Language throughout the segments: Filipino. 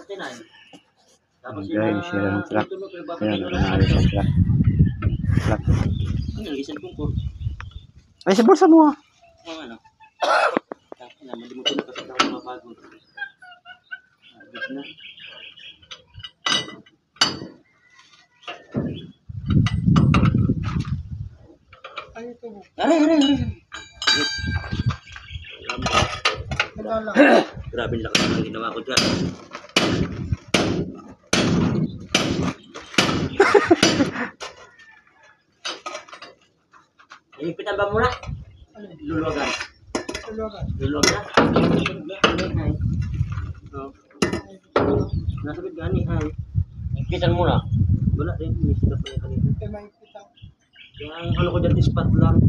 Tapos guys, sira ng truck. Ayan, nangyari sa truck. Ay, sa bulsa mo ah. Ano? Malimutan na kasi ako mapagod. Ay, ito. Aray. Nagala. Grabe na lakas ng ginawa ko dyan. Higpitan ba muna? Luluwagan. Luluwag na. Nasabit gani ay. Higpitan muna. Wala rin. Minisita pa yung kanina. Ay, makikita. Kaya ang ano ko dyan, ispat lang.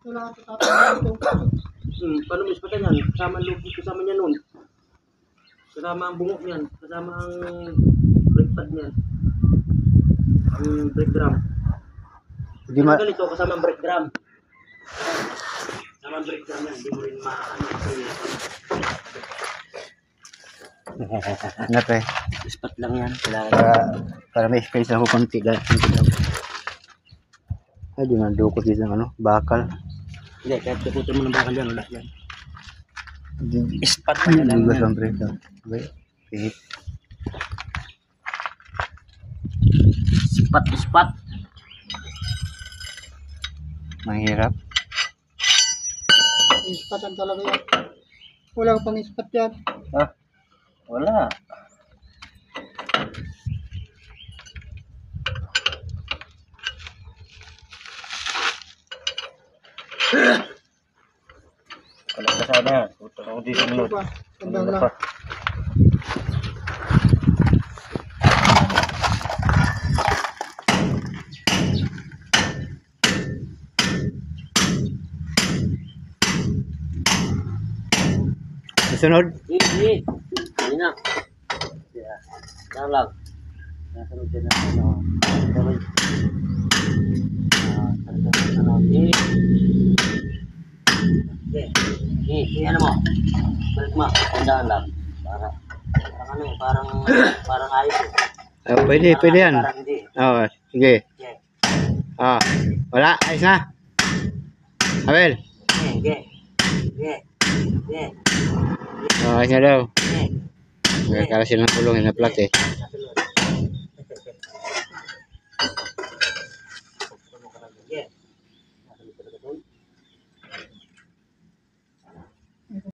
Wala ka tatapos ito. Paano mo ispatan yan? Kasama ang lubog, kasama niya nun. Kasama ang bungok niyan. Kasama ang brake pad niyan. Ang brake drum. Hindi ma... Ganito, kasama ang brake drum. Kasama ang brake drum yan. Hindi mo rin maano sa'yo. Ano pre? Ispat lang yan. Para may space ako konti lang. Ay, di man dukot dito ng ano, bakal. Hindi, kahit tukutin mo ng bakal yan. Wala yan. Ispat Ay, lang yan. ligas ang break down. Okay. Pihit. Ispat. Mahirap. Ispatan talaga yan. Wala ka pang ispat yan. Ah, wala. Kalau ke sana, utang di Ito mulut. ba? Ganda lang. Susunod. Ini na. Ya, dalam. Nasa dyan na ano. Ano mo? Balik mo, tandaan lang. Parang ayos eh. Oh, pwede yan. Parang hindi. Oh, sige. Okay. Oh, wala, ayos na. Abel. Oh, ayos na daw. Kaya sila ng kulong, na plat eh.